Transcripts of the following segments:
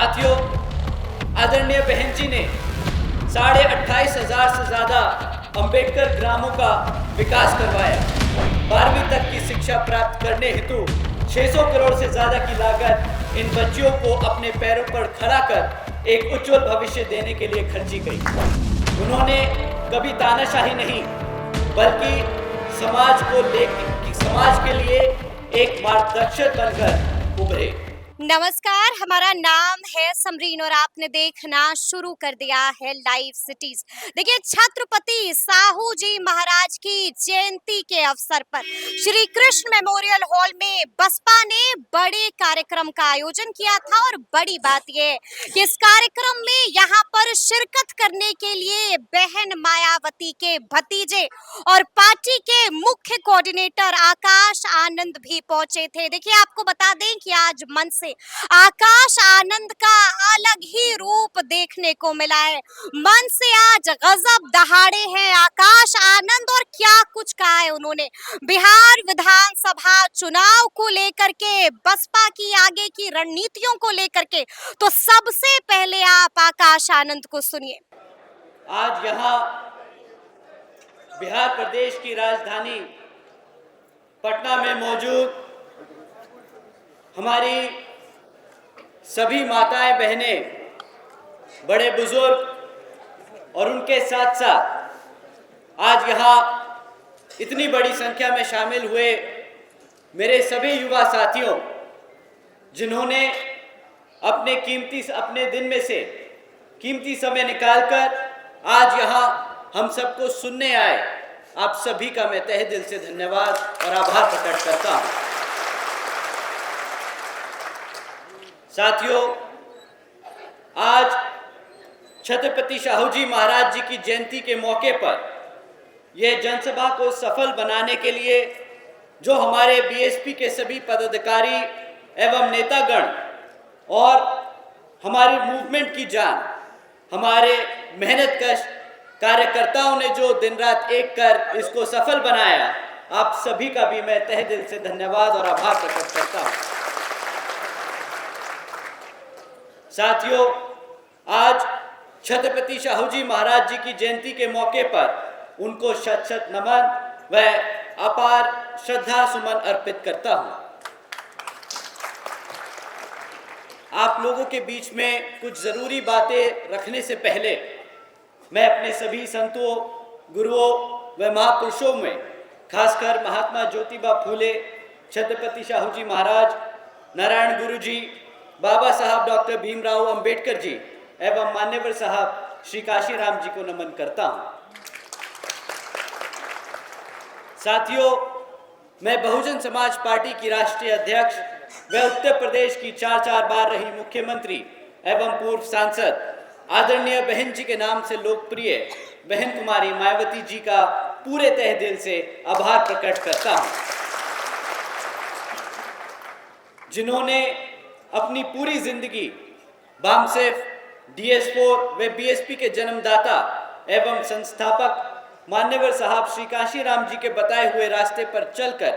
साथियों, आदरणीय बहन जी ने 28,500 से ज़्यादा अंबेडकर ग्रामों का विकास करवाया। 12वीं तक की शिक्षा प्राप्त करने हेतु 600 करोड़ से ज़्यादा की लागत इन बच्चियों को अपने पैरों पर खड़ा कर एक उज्जवल भविष्य देने के लिए खर्ची गई। उन्होंने कभी तानाशाही नहीं, बल्कि समाज के लिए एक मार्गदर्शक बनकर उभरे। नमस्कार, हमारा नाम है समरीन और आपने देखना शुरू कर दिया है लाइव सिटीज। देखिए, छत्रपति साहू जी महाराज की जयंती के अवसर पर श्री कृष्ण मेमोरियल हॉल में बसपा ने बड़े कार्यक्रम का आयोजन किया था। और बड़ी बात यह है कि इस कार्यक्रम में यहाँ पर शिरकत करने के लिए बहन मायावती के भतीजे और पार्टी के मुख्य कोऑर्डिनेटर आकाश आनंद भी पहुंचे थे। देखिए, आपको बता दें कि आज मंच से आकाश आनंद का अलग ही रूप देखने को मिला है। मन से आज गजब दहाड़े हैं आकाश आनंद, और क्या कुछ कहा है उन्होंने बिहार विधानसभा चुनाव को लेकर के, बसपा की आगे की रणनीतियों को लेकर के। तो सबसे पहले आप आकाश आनंद को सुनिए। आज यहाँ बिहार प्रदेश की राजधानी पटना में मौजूद हमारी सभी माताएं बहनें, बड़े बुजुर्ग और उनके साथ साथ आज यहाँ इतनी बड़ी संख्या में शामिल हुए मेरे सभी युवा साथियों, जिन्होंने अपने दिन में से कीमती समय निकालकर आज यहाँ हम सबको सुनने आए, आप सभी का मैं तहे दिल से धन्यवाद और आभार प्रकट करता हूँ। साथियों, आज छत्रपति साहू जी महाराज जी की जयंती के मौके पर यह जनसभा को सफल बनाने के लिए जो हमारे बीएसपी के सभी पदाधिकारी एवं नेतागण और हमारी मूवमेंट की जान, हमारे मेहनतकश कार्यकर्ताओं ने जो दिन रात एक कर इसको सफल बनाया, आप सभी का भी मैं तहे दिल से धन्यवाद और आभार प्रकट करता हूँ। साथियों, आज छत्रपति साहू जी महाराज जी की जयंती के मौके पर उनको शत शत नमन व अपार श्रद्धा सुमन अर्पित करता हूँ। आप लोगों के बीच में कुछ ज़रूरी बातें रखने से पहले मैं अपने सभी संतों, गुरुओं व महापुरुषों में खासकर महात्मा ज्योतिबा फूले, छत्रपति साहू जी महाराज, नारायण गुरु जी, बाबा साहब डॉक्टर भीमराव अंबेडकर जी एवं मान्यवर साहब श्री काशीराम जी को नमन करता हूँ। साथियों, मैं बहुजन समाज पार्टी की राष्ट्रीय अध्यक्ष व उत्तर प्रदेश की 4 बार रही मुख्यमंत्री एवं पूर्व सांसद आदरणीय बहन जी के नाम से लोकप्रिय बहन कुमारी मायावती जी का पूरे तहे दिल से आभार प्रकट करता हूँ, जिन्होंने अपनी पूरी जिंदगी बामसेफ, DS4 व बीएसपी के जन्मदाता एवं संस्थापक मान्यवर साहब श्री काशीराम जी के बताए हुए रास्ते पर चलकर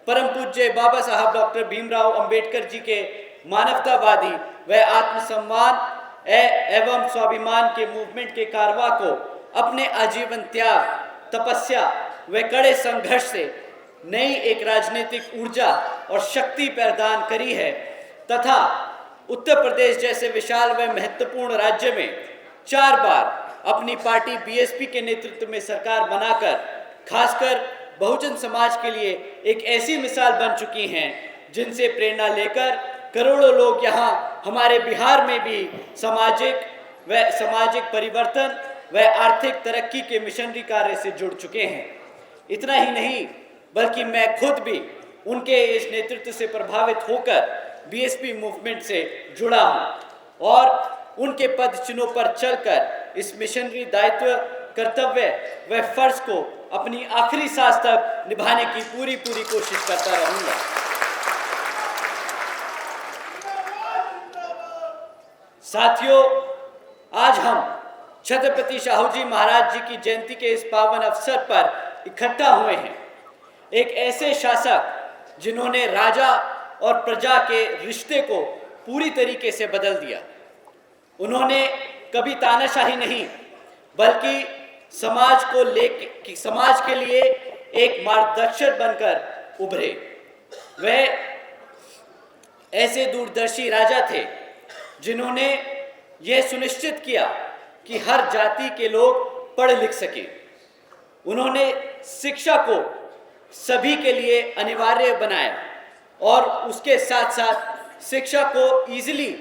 परम पूज्य बाबा साहब डॉक्टर भीमराव अंबेडकर जी के मानवतावादी व आत्मसम्मान एवं स्वाभिमान के मूवमेंट के कारवा को अपने आजीवन त्याग, तपस्या व कड़े संघर्ष से नई एक राजनीतिक ऊर्जा और शक्ति प्रदान करी है, तथा उत्तर प्रदेश जैसे विशाल व महत्वपूर्ण राज्य में 4 बार अपनी पार्टी बीएसपी के नेतृत्व में सरकार बनाकर खासकर बहुजन समाज के लिए एक ऐसी मिसाल बन चुकी हैं, जिनसे प्रेरणा लेकर करोड़ों लोग यहाँ हमारे बिहार में भी सामाजिक परिवर्तन व आर्थिक तरक्की के मिशनरी कार्य से जुड़ चुके हैं। इतना ही नहीं, बल्कि मैं खुद भी उनके इस नेतृत्व से प्रभावित होकर बीएसपी मूवमेंट से जुड़ा हूँ और उनके पद चिन्हों पर चलकर इस मिशनरी दायित्व, कर्तव्य व फर्ज को अपनी आखिरी सांस तक निभाने की पूरी कोशिश करता रहूँगा। साथियों, आज हम छत्रपति साहू जी महाराज जी की जयंती के इस पावन अवसर पर इकट्ठा हुए हैं। एक ऐसे शासक जिन्होंने राजा और प्रजा के रिश्ते को पूरी तरीके से बदल दिया, उन्होंने कभी तानाशाही नहीं, बल्कि समाज के लिए एक मार्गदर्शक बनकर उभरे। वह ऐसे दूरदर्शी राजा थे जिन्होंने यह सुनिश्चित किया कि हर जाति के लोग पढ़ लिख सके। उन्होंने शिक्षा को सभी के लिए अनिवार्य बनाया और उसके साथ साथ शिक्षा को इजीली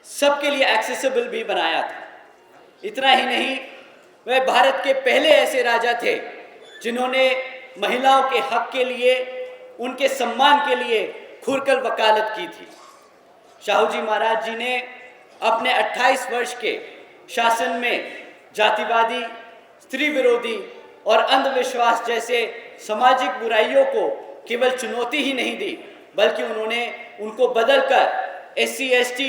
सबके लिए एक्सेसिबल भी बनाया था। इतना ही नहीं, वह भारत के पहले ऐसे राजा थे जिन्होंने महिलाओं के हक के लिए, उनके सम्मान के लिए खुलकर वकालत की थी। शाहू जी महाराज जी ने अपने 28 वर्ष के शासन में जातिवादी, स्त्री विरोधी और अंधविश्वास जैसे सामाजिक बुराइयों को केवल चुनौती ही नहीं दी, बल्कि उन्होंने उनको बदलकर SC, ST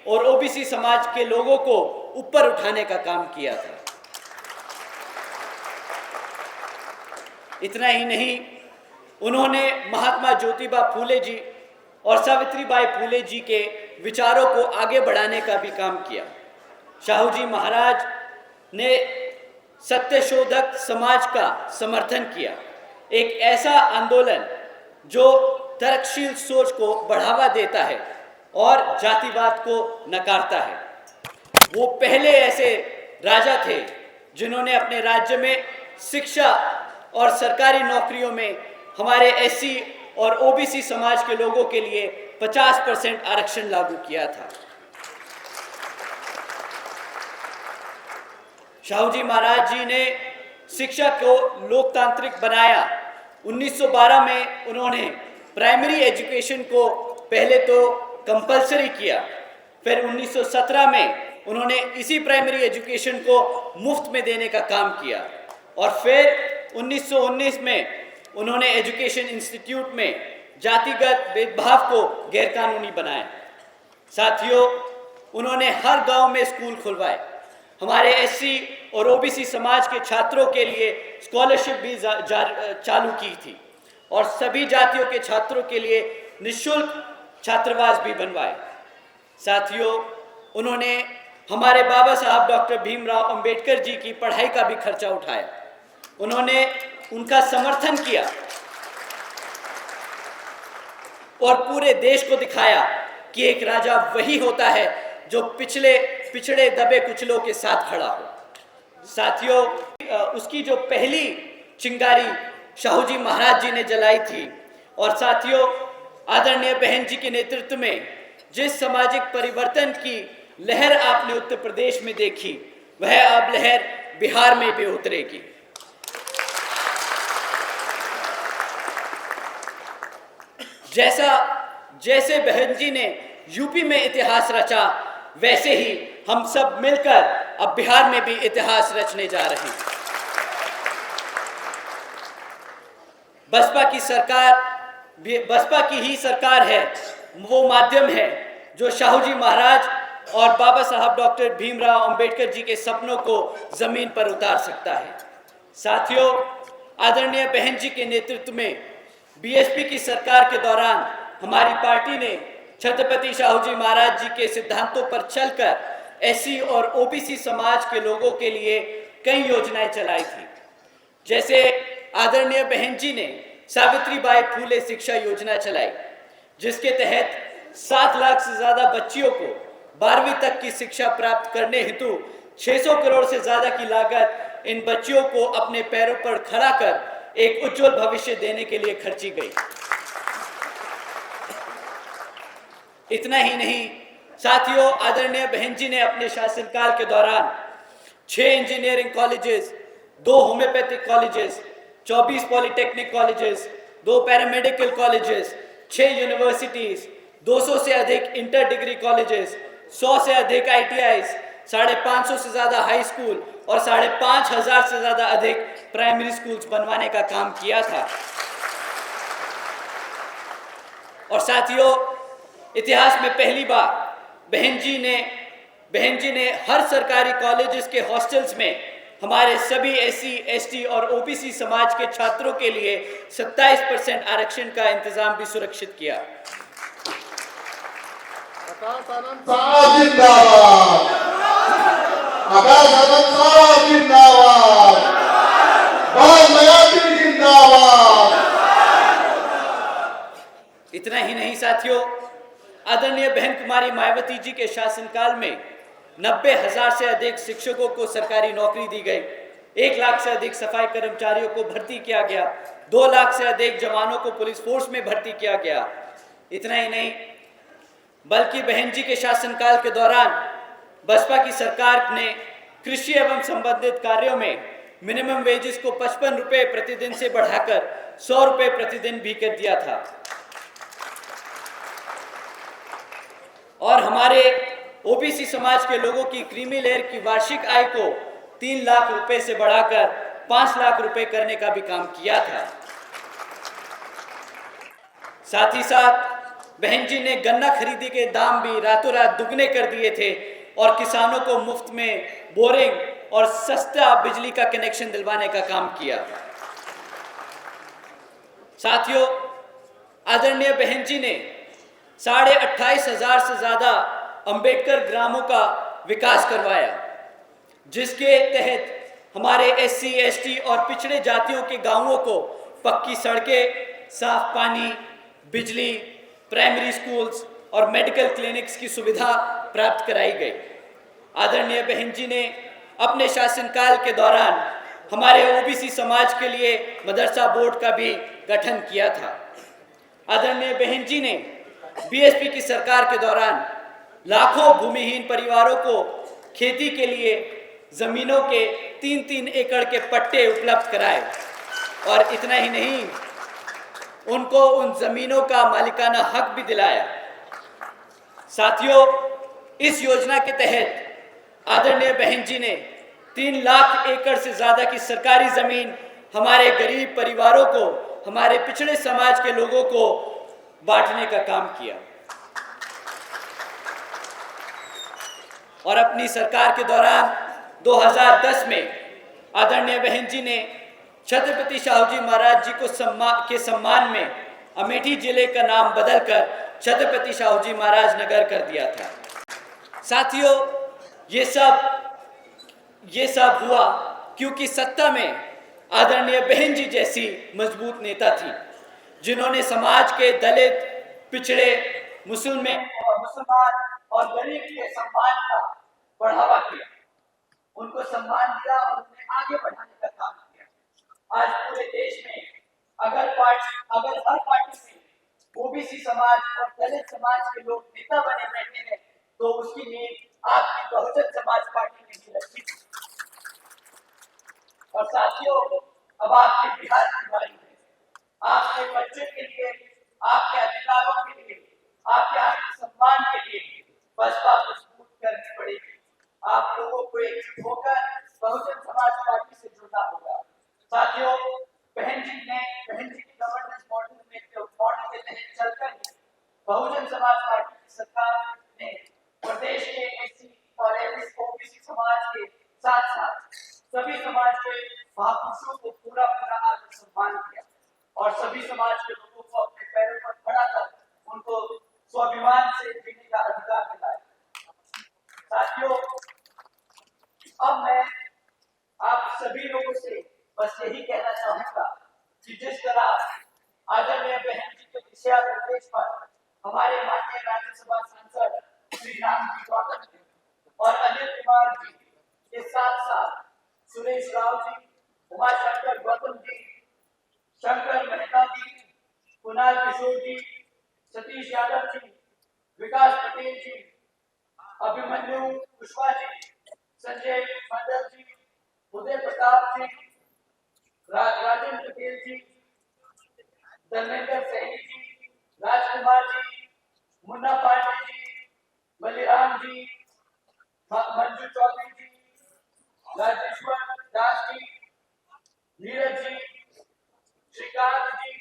और OBC समाज के लोगों को ऊपर उठाने का काम किया था। इतना ही नहीं, उन्होंने महात्मा ज्योतिबा फूले जी और सावित्रीबाई फूले जी के विचारों को आगे बढ़ाने का भी काम किया। शाहू जी महाराज ने सत्यशोधक समाज का समर्थन किया, एक ऐसा आंदोलन जो तर्कशील सोच को बढ़ावा देता है और जातिवाद को नकारता है। वो पहले ऐसे राजा थे जिन्होंने अपने राज्य में शिक्षा और सरकारी नौकरियों में हमारे SC और OBC समाज के लोगों के लिए 50% आरक्षण लागू किया था। शाहू जी महाराज जी ने शिक्षा को लोकतांत्रिक बनाया। 1912 में उन्होंने प्राइमरी एजुकेशन को पहले तो कंपलसरी किया, फिर 1917 में उन्होंने इसी प्राइमरी एजुकेशन को मुफ्त में देने का काम किया और फिर 1919 में उन्होंने एजुकेशन इंस्टीट्यूट में जातिगत भेदभाव को गैरकानूनी बनाया। साथियों, उन्होंने हर गांव में स्कूल खुलवाए, हमारे SC और OBC समाज के छात्रों के लिए स्कॉलरशिप भी चालू की थी और सभी जातियों के छात्रों के लिए निःशुल्क छात्रावास भी बनवाए। साथियों, उन्होंने हमारे बाबा साहब डॉक्टर भीमराव अंबेडकर जी की पढ़ाई का भी खर्चा उठाया। उन्होंने उनका समर्थन किया और पूरे देश को दिखाया कि एक राजा वही होता है जो पिछड़े दबे कुचलों के साथ खड़ा हो। साथियों, उसकी जो पहली चिंगारी शाहू जी महाराज जी ने जलाई थी और साथियों, आदरणीय बहन जी के नेतृत्व में जिस सामाजिक परिवर्तन की लहर आपने उत्तर प्रदेश में देखी, वह अब लहर बिहार में भी उतरेगी। जैसे बहन जी ने यूपी में इतिहास रचा, वैसे ही हम सब मिलकर अब बिहार में भी इतिहास रचने जा रहे हैं। बसपा की ही सरकार है, वो माध्यम है जो शाहू जी महाराज और बाबा साहब डॉक्टर भीमराव अंबेडकर जी के सपनों को जमीन पर उतार सकता है। साथियों, आदरणीय बहन जी के नेतृत्व में BSP की सरकार के दौरान हमारी पार्टी ने छत्रपति शाहू जी महाराज जी के सिद्धांतों पर चलकर SC और OBC समाज के लोगों के लिए कई योजनाएं चलाई थी। जैसे आदरणीय बहन जी ने सावित्रीबाई फूले शिक्षा योजना चलाई, जिसके तहत 7 लाख से ज्यादा बच्चियों को 12वीं तक की शिक्षा प्राप्त करने हेतु 600 करोड़ से ज्यादा की लागत इन बच्चियों को अपने पैरों पर खड़ा कर एक उज्जवल भविष्य देने के लिए खर्ची गई। इतना ही नहीं साथियों, आदरणीय बहन जी ने अपने शासनकाल के दौरान 6 engineering colleges, 2 homeopathic colleges, 24 polytechnic colleges, 2 paramedical colleges, 6 universities, 200 से अधिक इंटर डिग्री कॉलेजेस, 100 से अधिक ITIs, 550 से ज्यादा हाई स्कूल और 5,500 से ज्यादा अधिक प्राइमरी स्कूल्स बनवाने का काम किया था। और साथियों, इतिहास में पहली बार बहन जी ने हर सरकारी कॉलेजेस के हॉस्टल्स में हमारे सभी SC, ST और OBC समाज के छात्रों के लिए 27% आरक्षण का इंतजाम भी सुरक्षित किया। जिंदाबाद। आकाश आनंद साहब जिंदाबाद, बाल मयात्री जिंदाबाद। इतना ही नहीं साथियों, आदरणीय बहन कुमारी मायावती जी के शासनकाल में 90,000 से अधिक शिक्षकों को सरकारी नौकरी दी गई, 1 लाख से अधिक सफाई कर्मचारियों को भर्ती किया गया, 2 लाख से अधिक जवानों को पुलिस फोर्स में भर्ती किया गया। इतना ही नहीं, बल्कि बहन जी के शासनकाल के दौरान बसपा की सरकार ने कृषि एवं संबंधित कार्यों में मिनिमम वेजेस को 55 रुपए प्रतिदिन से बढ़ाकर 100 रुपए प्रतिदिन भी कर दिया था। और हमारे ओबीसी समाज के लोगों की क्रीमी लेयर की वार्षिक आय को 3 लाख रुपए से बढ़ाकर 5 लाख रुपए करने का भी काम किया था। साथ ही साथ बहन जी ने गन्ना खरीदी के दाम भी रातों रात दुगने कर दिए थे और किसानों को मुफ्त में बोरिंग और सस्ता बिजली का कनेक्शन दिलवाने का काम किया। साथियों, आदरणीय बहन जी ने 28,500 से ज्यादा अंबेडकर ग्रामों का विकास करवाया, जिसके तहत हमारे SC, ST और पिछड़े जातियों के गांवों को पक्की सड़कें, साफ पानी, बिजली, प्राइमरी स्कूल्स और मेडिकल क्लिनिक्स की सुविधा प्राप्त कराई गई। आदरणीय बहन जी ने अपने शासनकाल के दौरान हमारे ओबीसी समाज के लिए मदरसा बोर्ड का भी गठन किया था। आदरणीय बहन जी ने बीएसपी की सरकार के दौरान लाखों भूमिहीन परिवारों को खेती के लिए जमीनों के 3-3 एकड़ के पट्टे उपलब्ध कराए और इतना ही नहीं, उनको उन जमीनों का मालिकाना हक भी दिलाया। साथियों, इस योजना के तहत आदरणीय बहन जी ने 3 लाख एकड़ से ज्यादा की सरकारी जमीन हमारे गरीब परिवारों को, हमारे पिछड़े समाज के लोगों को बांटने का काम किया। और अपनी सरकार के दौरान 2010 में आदरणीय बहन जी ने छत्रपति शाहू जी महाराज जी को सम्मान में अमेठी जिले का नाम बदलकर छत्रपति शाहू जी महाराज नगर कर दिया था। साथियों, ये सब हुआ क्योंकि सत्ता में आदरणीय बहन जी जैसी मजबूत नेता थी, जिन्होंने समाज के दलित, पिछड़े, मुसलमान और गरीब के सम्मान का बढ़ावा किया, उनको सम्मान दिया और उन्हें आगे बढ़ाने का काम किया। आज पूरे देश में अगर हर पार्टी में ओबीसी समाज और दलित समाज के लोग नेता बने बैठे हैं, तो उसकी नींव आपकी बहुजन समाज पार्टी ने भी रखी थी। और साथियों, अब आपके बिहार की बारी है। आपके बच्चे के लिए, आपके अधिकारों के लिए, आपके आत्मसम्मान के लिए बसपा मजबूत करनी पड़ेगी। आप लोगों को एकजुट होकर बहुजन समाज पार्टी से जुड़ना होगा। साथियों, बहन जी की गवर्नेंस मॉडल के तहत चलकर ही बहुजन समाज पार्टी की सरकार ने प्रदेश के SC और ओबीसी समाज के साथ साथ सभी समाज के महापुरुषों को पूरा आदर सम्मान किया और सभी समाज के लोगों को अपने पैरों पर खड़ा कर उनको स्वाभिमान से जीने का अधिकार दिलाया। साथियों, अब मैं आप सभी लोगों से बस यही कहना चाहूंगा कि जिस तरह आदरणीय बहन जी के दिशा निर्देश पर हमारे माननीय राज्यसभा सांसद श्री रामजी गौतम जी और अनिल कुमार जी के साथ साथ सुरेश राव जी, उमाशंकर गौतम जी, शंकर मेहता जी, कुणाल किशोर जी, सतीश यादव जी, विकास पटेल जी, अभिमन्यु कुशवाहा जी, संजय मंडल जी, उदय प्रताप जी, राजेंद्र पटेल जी, धर्मेंद्र सैनी जी, राजकुमार जी, मुन्ना पांडे जी, बलिराम जी, मंजू चौधरी जी, राजेश्वर दास जी, नीरज जी, श्रीकांत जी,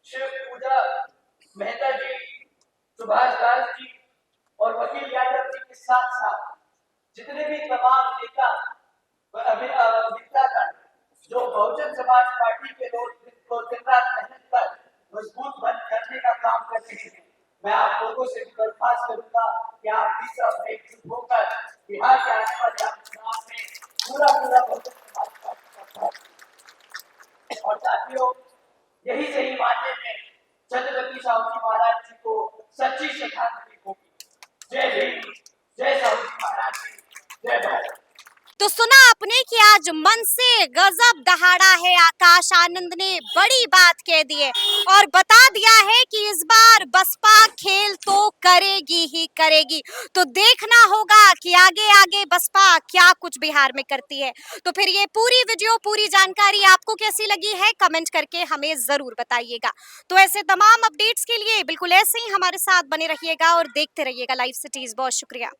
शिव पूजा मेहता जी, सुभाष दास जी और वकील यादव जी के साथ साथ जितने भी तमाम नेता जो बहुजन समाज पार्टी के लोग दिन रात मेहनत कर मजबूत बन करने का काम कर रहे हैं, मैं आप लोगों से दरख्वास्त करूंगा कि आप भी सब एकजुट होकर बिहार के आने वाले पूरा पूरा और साथियों, यही सही मानने में छत्रपति साहू जी महाराज जी को सच्ची श्रद्धांजलि होगी। जय भीम, जय साहू जी महाराज जी, जय भारत। तो सुना आपने कि आज मन से गजब दहाड़ा है। आकाश आनंद ने बड़ी बात कह दी है और बता दिया है कि इस बार बसपा खेल तो करेगी ही करेगी। तो देखना होगा कि आगे आगे बसपा क्या कुछ बिहार में करती है। तो फिर ये पूरी वीडियो, पूरी जानकारी आपको कैसी लगी है, कमेंट करके हमें जरूर बताइएगा। तो ऐसे तमाम अपडेट्स के लिए बिल्कुल ऐसे ही हमारे साथ बने रहिएगा और देखते रहिएगा लाइव सिटीज। बहुत शुक्रिया।